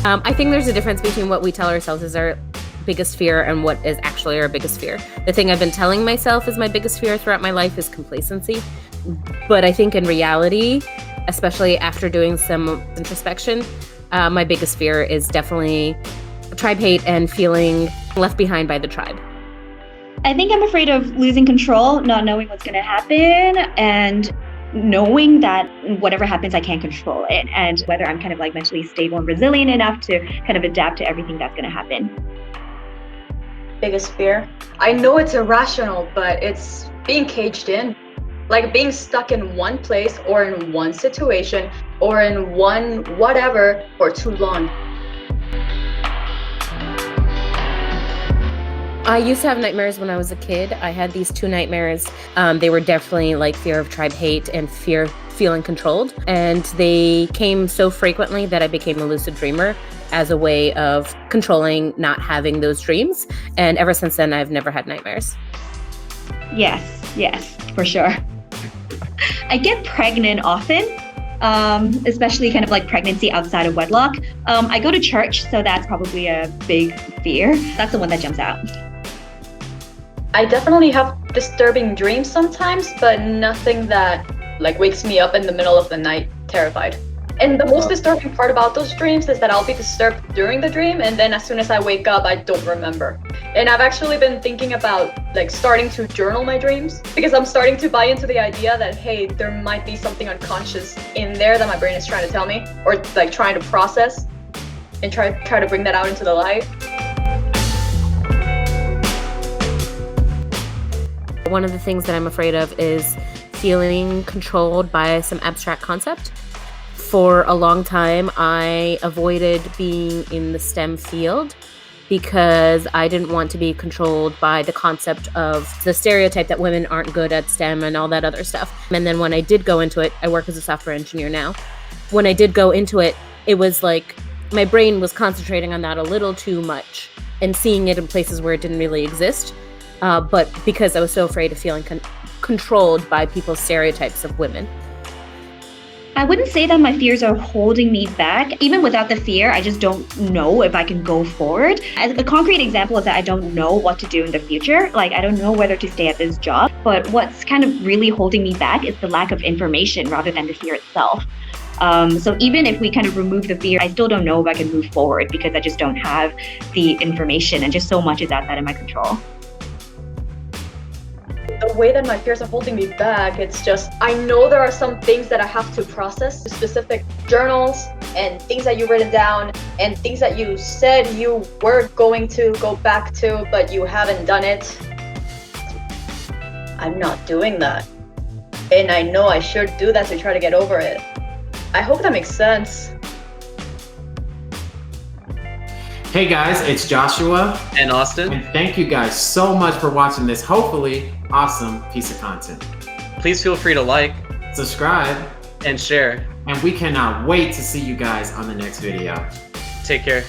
I think there's a difference between what we tell ourselves is our biggest fear and what is actually our biggest fear. The thing I've been telling myself is my biggest fear throughout my life is complacency. But I think in reality, especially after doing some introspection, my biggest fear is definitely tribe hate and feeling left behind by the tribe. I think I'm afraid of losing control, not knowing what's going to happen, and knowing that whatever happens, I can't control it, and whether I'm kind of like mentally stable and resilient enough to kind of adapt to everything that's going to happen. Biggest fear? I know it's irrational, but it's being caged in. Like being stuck in one place or in one situation or in one whatever for too long. I used to have nightmares when I was a kid. I had these 2 nightmares. They were definitely like fear of tribe hate and fear of feeling controlled. And they came so frequently that I became a lucid dreamer as a way of controlling not having those dreams. And ever since then, I've never had nightmares. Yes, for sure. I get pregnant often, especially kind of like pregnancy outside of wedlock. I go to church, so that's probably a big fear. That's the one that jumps out. I definitely have disturbing dreams sometimes, but nothing that like wakes me up in the middle of the night terrified. And the most disturbing part about those dreams is that I'll be disturbed during the dream, and then as soon as I wake up, I don't remember. And I've actually been thinking about like starting to journal my dreams, because I'm starting to buy into the idea that, hey, there might be something unconscious in there that my brain is trying to tell me, or like trying to process and try to bring that out into the light. One of the things that I'm afraid of is feeling controlled by some abstract concept. For a long time, I avoided being in the STEM field because I didn't want to be controlled by the concept of the stereotype that women aren't good at STEM and all that other stuff. And then when I did go into it, I work as a software engineer now. When I did go into it, it was like my brain was concentrating on that a little too much and seeing it in places where it didn't really exist. But because I was so afraid of feeling controlled by people's stereotypes of women. I wouldn't say that my fears are holding me back. Even without the fear, I just don't know if I can go forward. A concrete example is that I don't know what to do in the future. Like, I don't know whether to stay at this job. But what's kind of really holding me back is the lack of information rather than the fear itself. So even if we kind of remove the fear, I still don't know if I can move forward because I just don't have the information, and just so much is outside of my control. The way that my fears are holding me back, it's just, I know there are some things that I have to process, specific journals and things that you've written down and things that you said you were going to go back to, but you haven't done it. I'm not doing that. And I know I should do that to try to get over it. I hope that makes sense. Hey guys, it's Joshua and Austin. And thank you guys so much for watching this hopefully awesome piece of content. Please feel free to like, subscribe, and share. And we cannot wait to see you guys on the next video. Take care.